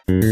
Hey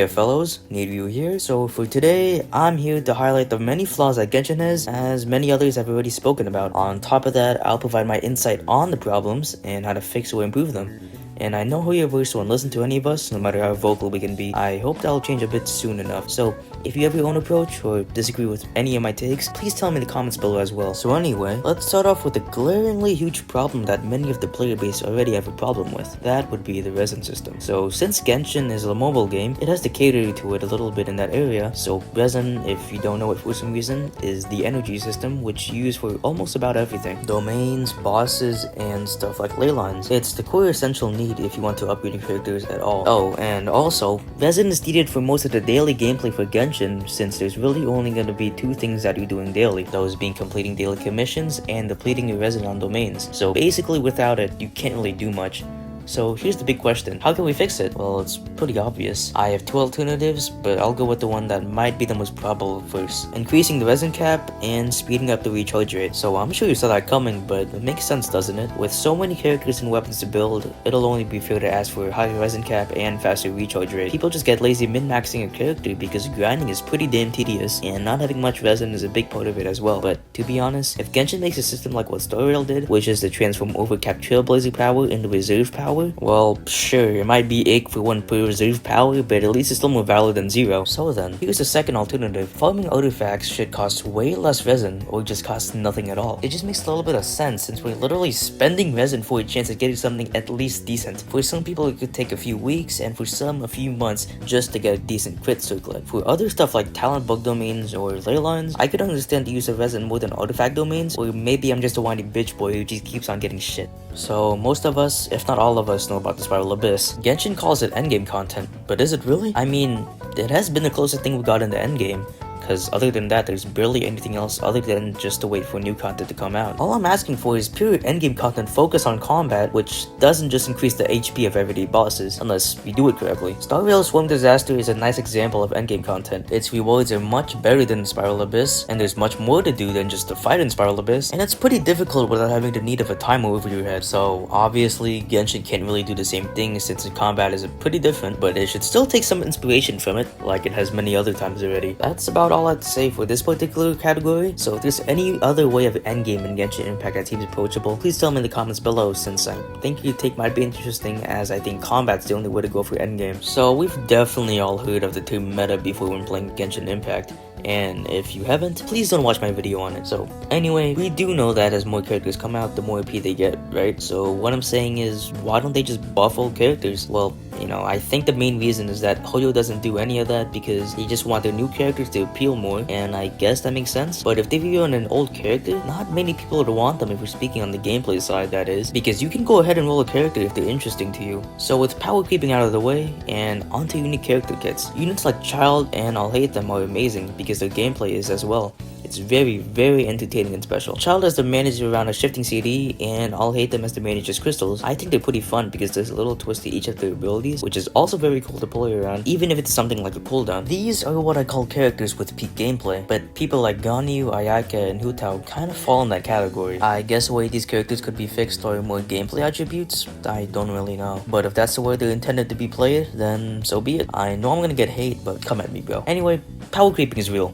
fellows, Needview here. So for today, I'm here to highlight the many flaws that Genshin has, as many others have already spoken about. On top of that, I'll provide my insight on the problems and how to fix or improve them. And I know whoever won't listen to any of us, no matter how vocal we can be. I hope that'll change a bit soon enough. So if you have your own approach or disagree with any of my takes, please tell me in the comments below as well. So anyway, let's start off with a glaringly huge problem that many of the player base already have a problem with. That would be the resin system. So since Genshin is a mobile game, it has to cater to it a little bit in that area. So resin, if you don't know it for some reason, is the energy system which you use for almost about everything. Domains, bosses, and stuff like ley lines. It's the core essential need if you want to upgrade your characters at all. Oh, and also, resin is needed for most of the daily gameplay for Genshin, since there's really only going to be two things that you're doing daily, those being completing daily commissions and depleting your resin on domains. So basically without it, you can't really do much. So here's the big question, how can we fix it? Well, it's pretty obvious. I have two alternatives, but I'll go with the one that might be the most probable first. Increasing the resin cap and speeding up the recharge rate. So I'm sure you saw that coming, but it makes sense, doesn't it? With so many characters and weapons to build, it'll only be fair to ask for a higher resin cap and faster recharge rate. People just get lazy min-maxing a character because grinding is pretty damn tedious, and not having much resin is a big part of it as well. But to be honest, if Genshin makes a system like what Star Rail did, which is to transform overcapped Trailblazer power into reserve power, well, sure, it might be 8 for 1 per reserve power, but at least it's still more valid than 0. So then, here's the second alternative. Farming artifacts should cost way less resin, or just cost nothing at all. It just makes a little bit of sense, since we're literally spending resin for a chance at getting something at least decent. For some people, it could take a few weeks, and for some, a few months, just to get a decent crit circlet. For other stuff like talent bug domains or ley lines, I could understand the use of resin more than artifact domains, or maybe I'm just a whiny bitch boy who just keeps on getting shit. So most of us, if not all of us, know about the Spiral Abyss. Genshin calls it endgame content, but is it really? I mean, it has been the closest thing we got in the endgame, because other than that, there's barely anything else other than just to wait for new content to come out. All I'm asking for is pure endgame content focused on combat, which doesn't just increase the HP of everyday bosses, unless you do it correctly. Star Rail Swarm Disaster is a nice example of endgame content. Its rewards are much better than Spiral Abyss, and there's much more to do than just to fight in Spiral Abyss, and it's pretty difficult without having the need of a timer over your head. So obviously, Genshin can't really do the same thing since the combat is pretty different, but it should still take some inspiration from it, like it has many other times already. That's about all I'd say for this particular category. So if there's any other way of endgame in Genshin Impact that seems approachable, please tell me in the comments below, since I think your take might be interesting, as I think combat's the only way to go for endgame. So we've definitely all heard of the term meta before when playing Genshin Impact, and if you haven't, please don't watch my video on it. So anyway, we do know that as more characters come out, the more AP they get, right? So what I'm saying is, why don't they just buff old characters? Well, you know, I think the main reason is that Hoyo doesn't do any of that because they just want their new characters to appeal more, and I guess that makes sense. But if they review on an old character, not many people would want them if we're speaking on the gameplay side, that is, because you can go ahead and roll a character if they're interesting to you. So with power creeping out of the way, and onto unique character kits, units like Child and I'll Hate Them are amazing because their gameplay is as well. It's very, very entertaining and special. Child as the manager around a shifting CD, and I'll Hate Them as the manager's crystals. I think they're pretty fun because there's a little twist to each of their abilities, which is also very cool to play around, even if it's something like a cooldown. These are what I call characters with peak gameplay, but people like Ganyu, Ayaka, and Hutao kind of fall in that category. I guess the way these characters could be fixed are more gameplay attributes, I don't really know. But if that's the way they're intended to be played, then so be it. I know I'm gonna get hate, but come at me, bro. Anyway, power creeping is real.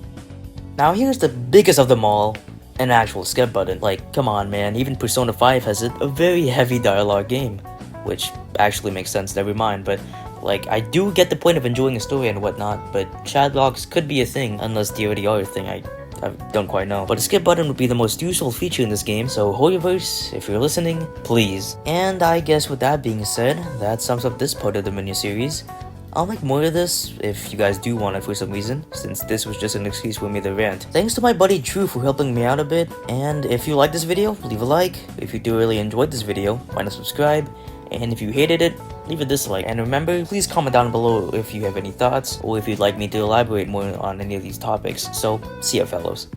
Now here's the biggest of them all, an actual skip button. Like, come on man, even Persona 5 has a very heavy dialogue game. Which actually makes sense, never mind, but like, I do get the point of enjoying a story and whatnot, but chat logs could be a thing, unless they already are a thing, I don't quite know. But a skip button would be the most useful feature in this game, so Hoyoverse, if you're listening, please. And I guess with that being said, that sums up this part of the miniseries. I'll make more of this if you guys do want it for some reason, since this was just an excuse for me to rant. Thanks to my buddy Drew for helping me out a bit, and if you like this video, leave a like. If you do really enjoyed this video, why not subscribe? And if you hated it, leave a dislike. And remember, please comment down below if you have any thoughts, or if you'd like me to elaborate more on any of these topics. So, see ya fellows.